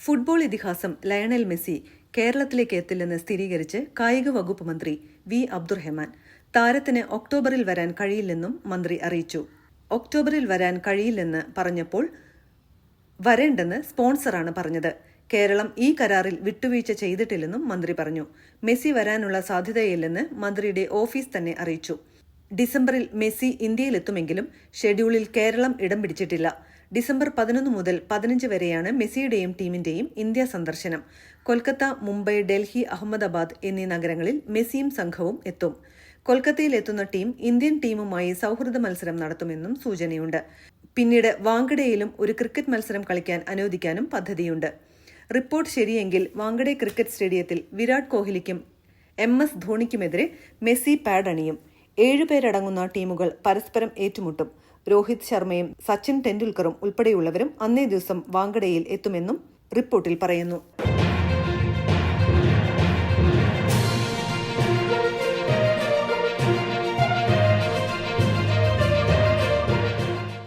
Football ഇതിഹാസം Lionel Messi കേരളത്തിലേക്ക് എത്തില്ലെന്ന് സ്ഥിരീകരിച്ച് കായിക വകുപ്പ് മന്ത്രി വി അബ്ദുറഹ്മാൻ. താരത്തിന് ഒക്ടോബറിൽ വരാൻ കഴിയില്ലെന്നും മന്ത്രി അറിയിച്ചു. ഒക്ടോബറിൽ വരാൻ കഴിയില്ലെന്ന് പറഞ്ഞപ്പോൾ വരേണ്ടെന്ന് സ്പോൺസറാണ് പറഞ്ഞത്. കേരളം ഈ കരാറിൽ വിട്ടുവീഴ്ച ചെയ്തിട്ടില്ലെന്നും മന്ത്രി പറഞ്ഞു. മെസ്സി വരാനുള്ള സാധ്യതയില്ലെന്ന് മന്ത്രിയുടെ ഓഫീസ് തന്നെ അറിയിച്ചു. ഡിസംബറിൽ മെസ്സി ഇന്ത്യയിലെത്തുമെങ്കിലും ഷെഡ്യൂളിൽ കേരളം ഇടം പിടിച്ചിട്ടില്ല. ഡിസംബർ 11 മുതൽ 15 വരെയാണ് മെസ്സിയുടെയും ടീമിന്റെയും ഇന്ത്യ സന്ദർശനം. കൊൽക്കത്ത, മുംബൈ, ഡൽഹി, അഹമ്മദാബാദ് എന്നീ നഗരങ്ങളിൽ മെസ്സിയും സംഘവും എത്തും. കൊൽക്കത്തയിൽ എത്തുന്ന ടീം ഇന്ത്യൻ ടീമുമായി സൗഹൃദ മത്സരം നടത്തുമെന്നും സൂചനയുണ്ട്. പിന്നീട് വാങ്കഡയിലും ഒരു ക്രിക്കറ്റ് മത്സരം കളിക്കാൻ അനുവദിക്കാനും പദ്ധതിയുണ്ട്. റിപ്പോർട്ട് ശരിയെങ്കിൽ വാങ്കഡെ ക്രിക്കറ്റ് സ്റ്റേഡിയത്തിൽ വിരാട് കോഹ്ലിക്കും MS ധോണിക്കുമെതിരെ മെസ്സി പാഡ് അണിയും. 7 പേരടങ്ങുന്ന ടീമുകൾ പരസ്പരം ഏറ്റുമുട്ടും. രോഹിത് ശർമ്മയും സച്ചിൻ ടെണ്ടുൽക്കറും ഉൾപ്പെടെയുള്ളവരും അന്നേ ദിവസം വാങ്കഡയിൽ എത്തുമെന്നും റിപ്പോർട്ടിൽ പറയുന്നു.